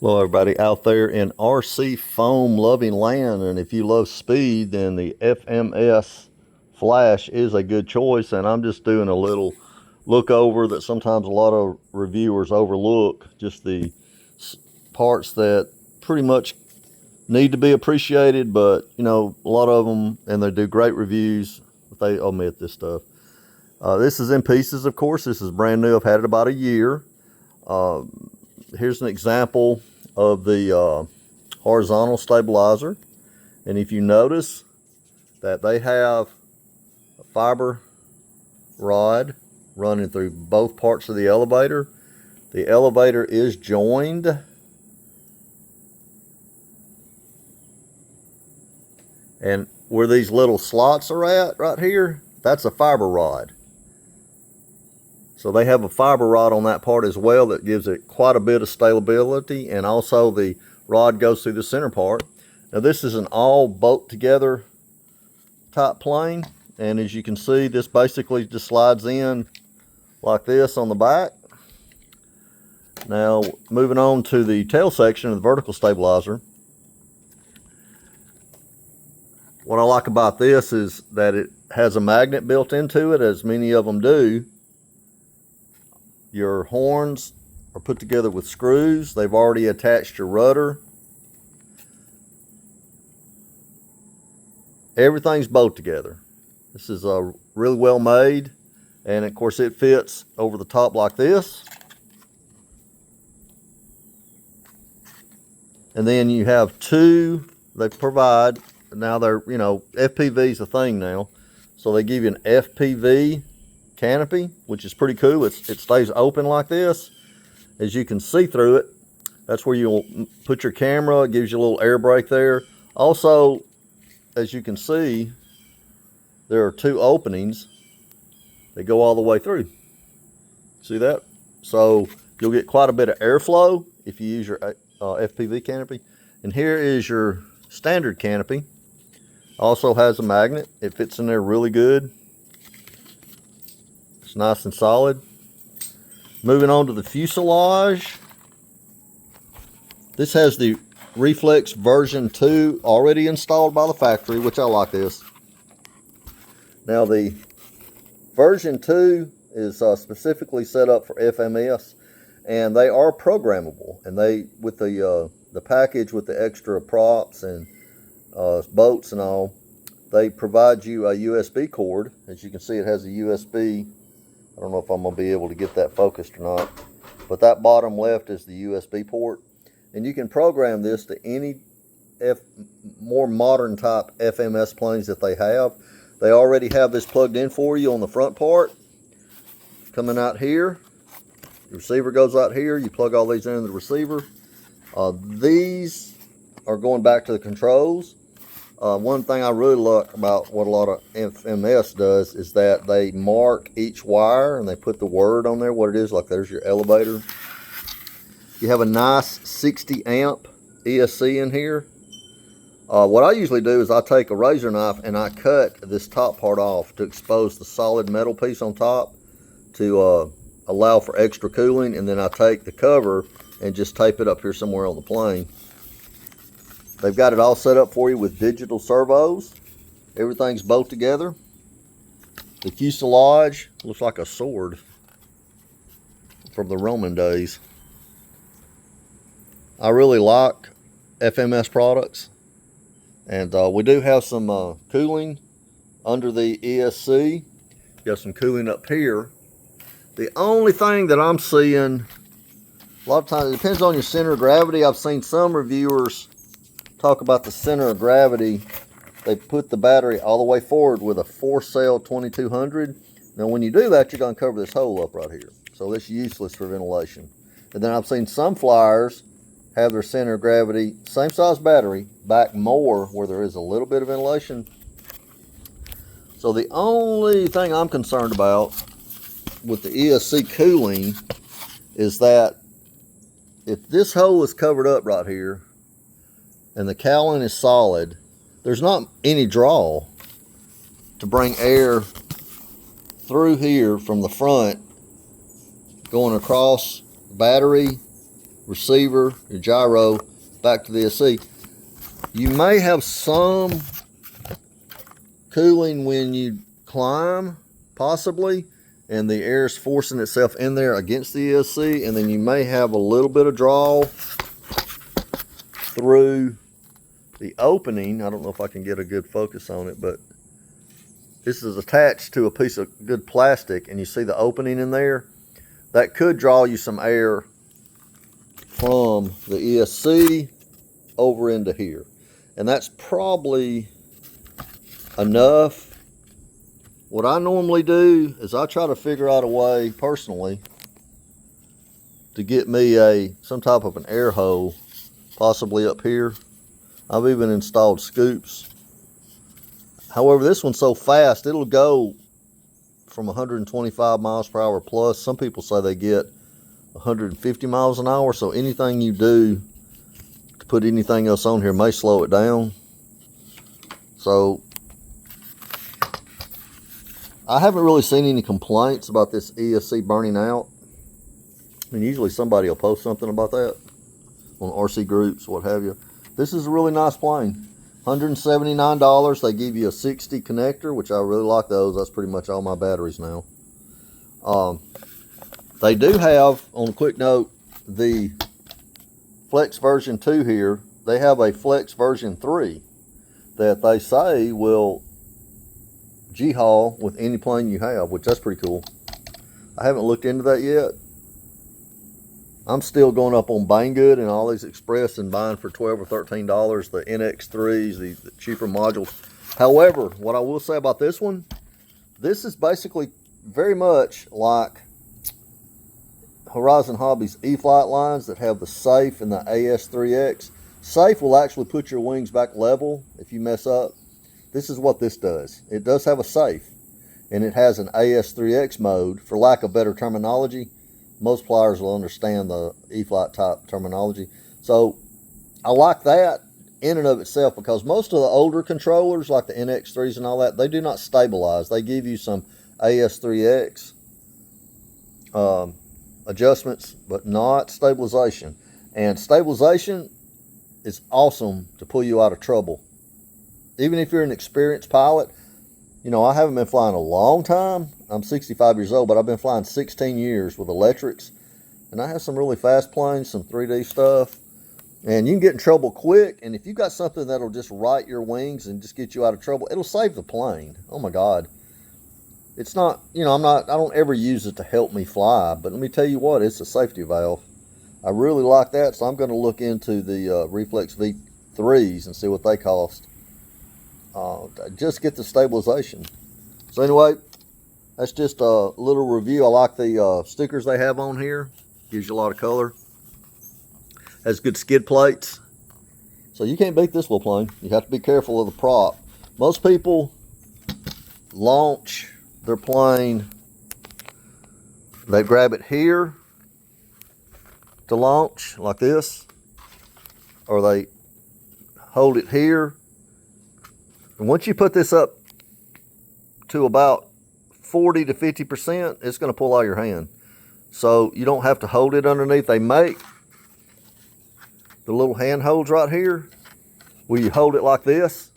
Hello everybody out there in RC foam loving land, and if you love speed, then the FMS Flash is a good choice. And I'm just doing a little look over that sometimes a lot of reviewers overlook, just the parts that pretty much need to be appreciated, but you know, a lot of them, and they do great reviews, but they omit this stuff. This is in pieces, of course. This is brand new. I've had it about a year. Here's an example of the horizontal stabilizer, and if you notice that they have a fiber rod running through both parts of the elevator is joined, and where these little slots are at right here, that's a fiber rod. So they have a fiber rod on that part as well that gives it quite a bit of stability, and also the rod goes through the center part. Now this is an all bolt together type plane, and as you can see, this basically just slides in like this on the back. Now moving on to the tail section of the vertical stabilizer. What I like about this is that it has a magnet built into it, as many of them do. Your horns are put together with screws. They've already attached your rudder. Everything's bolted together. This is really well made, and of course it fits over the top like this. And then you have two, they provide, now they're, you know, FPV is a thing now, so they give you an FPV canopy, which is pretty cool. It stays open like this, as you can see through it. That's where you'll put your camera. It gives you a little air brake there. Also, as you can see, there are two openings. They go all the way through. See that? So you'll get quite a bit of airflow if you use your FPV canopy. And here is your standard canopy. Also has a magnet. It fits in there really good. Nice and solid. Moving on to the fuselage. This has the Reflex version 2 already installed by the factory, which I like this. Now the version 2 is specifically set up for FMS, and they are programmable. And they, with the package with the extra props and bolts and all, they provide you a USB cord. As you can see, it has a USB. I don't know if I'm going to be able to get that focused or not, but that bottom left is the USB port, and you can program this to any more modern type FMS planes that they have. They already have this plugged in for you on the front part. Coming out here, the receiver goes out here. You plug all these into the receiver. These are going back to the controls. One thing I really like about what a lot of FMS does is that they mark each wire and they put the word on there, what it is. Like there's your elevator. You have a nice 60 amp ESC in here. What I usually do is I take a razor knife and I cut this top part off to expose the solid metal piece on top to allow for extra cooling, and then I take the cover and just tape it up here somewhere on the plane. They've got it all set up for you with digital servos. Everything's bolted together. The fuselage looks like a sword from the Roman days. I really like FMS products. And we do have some cooling under the ESC. Got some cooling up here. The only thing that I'm seeing, a lot of times, it depends on your center of gravity. I've seen some reviewers talk about the center of gravity. They put the battery all the way forward with a 4-cell 2200. Now when you do that, you're going to cover this hole up right here. So it's useless for ventilation. And then I've seen some flyers have their center of gravity, same size battery, back more where there is a little bit of ventilation. So the only thing I'm concerned about with the ESC cooling is that if this hole is covered up right here, and the cowling is solid, there's not any draw to bring air through here from the front, going across the battery receiver, your gyro, back to the ESC. You may have some cooling when you climb, possibly, and the air is forcing itself in there against the ESC, and then you may have a little bit of draw through the opening. I don't know if I can get a good focus on it, but this is attached to a piece of good plastic, and you see the opening in there. That could draw you some air from the ESC over into here, and that's probably enough. What I normally do is I try to figure out a way personally to get me some type of an air hole, possibly up here. I've even installed scoops. However, this one's so fast, it'll go from 125 miles per hour plus. Some people say they get 150 miles an hour, so anything you do to put anything else on here may slow it down. So I haven't really seen any complaints about this ESC burning out. I mean, usually somebody will post something about that on RC groups, what have you. This is a really nice plane. $179. They give you a 60 connector, which I really like those. That's pretty much all my batteries now. They do have, on a quick note, the Flex version 2 here. They have a Flex version 3 that they say will G-haul with any plane you have, which that's pretty cool. I haven't looked into that yet. I'm still going up on Banggood and all these Express and buying for $12 or $13 the NX3s, the cheaper modules. However, what I will say about this one, this is basically very much like Horizon Hobbies E-Flight lines that have the Safe and the AS3X. Safe will actually put your wings back level if you mess up. This is what this does. It does have a Safe, and it has an AS3X mode, for lack of better terminology. Most flyers will understand the E-Flight type terminology. So I like that in and of itself, because most of the older controllers, like the NX3s and all that, they do not stabilize. They give you some AS3X adjustments, but not stabilization. And stabilization is awesome to pull you out of trouble. Even if you're an experienced pilot, you know, I haven't been flying a long time. I'm 65 years old, but I've been flying 16 years with electrics. And I have some really fast planes, some 3D stuff. And you can get in trouble quick. And if you've got something that'll just right your wings and just get you out of trouble, it'll save the plane. Oh my God. It's not, you know, I don't ever use it to help me fly. But let me tell you what, it's a safety valve. I really like that. So I'm going to look into the Reflex V3s and see what they cost. Just get the stabilization. So anyway, that's just a little review. I like the stickers they have on here. Gives you a lot of color. Has good skid plates. So you can't beat this little plane. You have to be careful of the prop. Most people launch their plane. They grab it here to launch like this. Or they hold it here. And once you put this up to about 40 to 50%, it's going to pull out your hand. So you don't have to hold it underneath. They make the little hand holds right here where you hold it like this.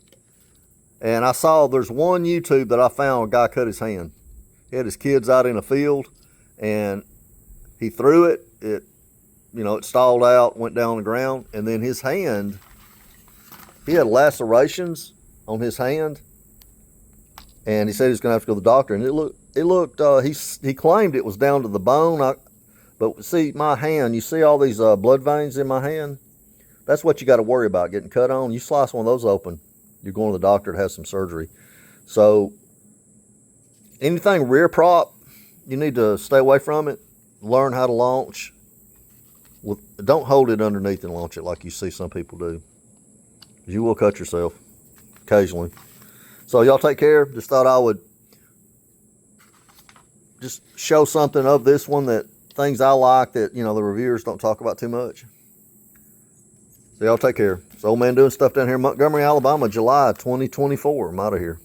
And I saw there's one YouTube that I found, a guy cut his hand. He had his kids out in a field and he threw it. It stalled out, went down on the ground, and then his hand, he had lacerations on his hand, and he said he's gonna have to go to the doctor. And he claimed it was down to the bone. But see, my hand, you see all these blood veins in my hand? That's what you got to worry about, getting cut on. You slice one of those open, you're going to the doctor to have some surgery. So anything rear prop, you need to stay away from it. Learn how to launch. Don't hold it underneath and launch it like you see some people do. You will cut yourself occasionally. So y'all take care. Just thought I would just show something of this one, that things I like that, you know, the reviewers don't talk about too much. So y'all take care. It's Old Man Doing Stuff down here in Montgomery, Alabama, July 2024. I'm out of here.